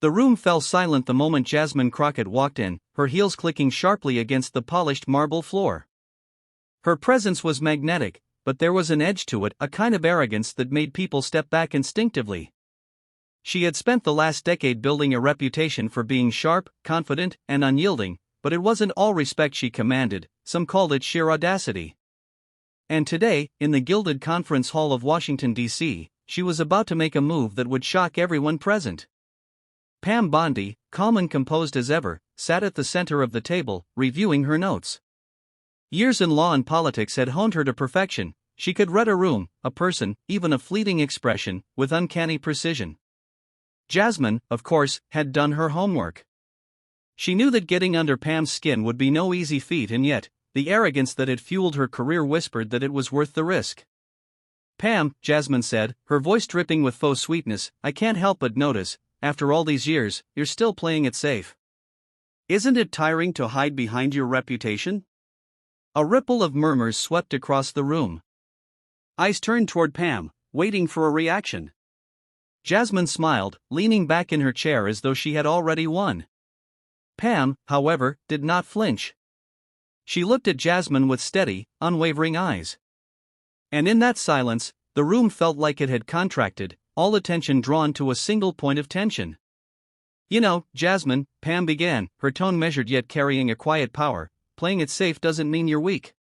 The room fell silent the moment Jasmine Crockett walked in, her heels clicking sharply against the polished marble floor. Her presence was magnetic, but there was an edge to it, a kind of arrogance that made people step back instinctively. She had spent the last decade building a reputation for being sharp, confident, and unyielding, but it wasn't all respect she commanded. Some called it sheer audacity. And today, in the gilded conference hall of Washington, D.C., she was about to make a move that would shock everyone present. Pam Bondi, calm and composed as ever, sat at the center of the table, reviewing her notes. Years in law and politics had honed her to perfection. She could read a room, a person, even a fleeting expression, with uncanny precision. Jasmine, of course, had done her homework. She knew that getting under Pam's skin would be no easy feat, and yet, the arrogance that had fueled her career whispered that it was worth the risk. "Pam," Jasmine said, her voice dripping with faux sweetness, "I can't help but notice, after all these years, you're still playing it safe. Isn't it tiring to hide behind your reputation?" A ripple of murmurs swept across the room. Eyes turned toward Pam, waiting for a reaction. Jasmine smiled, leaning back in her chair as though she had already won. Pam, however, did not flinch. She looked at Jasmine with steady, unwavering eyes. And in that silence, the room felt like it had contracted, all attention drawn to a single point of tension. "You know, Jasmine," Pam began, her tone measured yet carrying a quiet power, "playing it safe doesn't mean you're weak.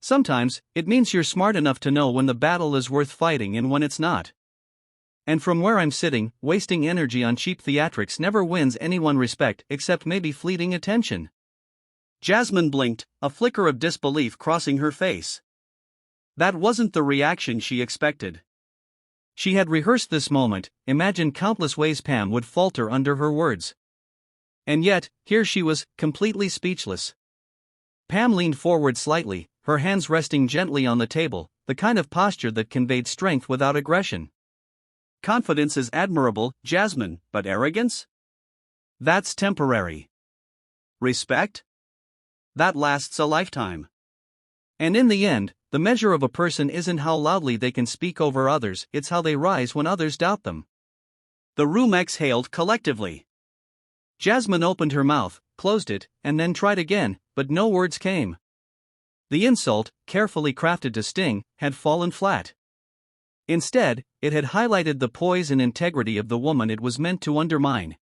Sometimes, it means you're smart enough to know when the battle is worth fighting and when it's not. And from where I'm sitting, wasting energy on cheap theatrics never wins anyone respect except maybe fleeting attention." Jasmine blinked, a flicker of disbelief crossing her face. That wasn't the reaction she expected. She had rehearsed this moment, imagined countless ways Pam would falter under her words. And yet, here she was, completely speechless. Pam leaned forward slightly, her hands resting gently on the table, the kind of posture that conveyed strength without aggression. "Confidence is admirable, Jasmine, but arrogance? That's temporary. Respect? That lasts a lifetime. And in the end, the measure of a person isn't how loudly they can speak over others, it's how they rise when others doubt them." The room exhaled collectively. Jasmine opened her mouth, closed it, and then tried again, but no words came. The insult, carefully crafted to sting, had fallen flat. Instead, it had highlighted the poise and integrity of the woman it was meant to undermine.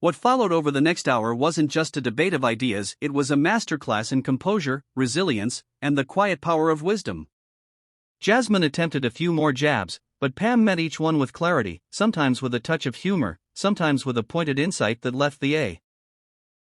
What followed over the next hour wasn't just a debate of ideas, it was a masterclass in composure, resilience, and the quiet power of wisdom. Jasmine attempted a few more jabs, but Pam met each one with clarity, sometimes with a touch of humor, sometimes with a pointed insight that left the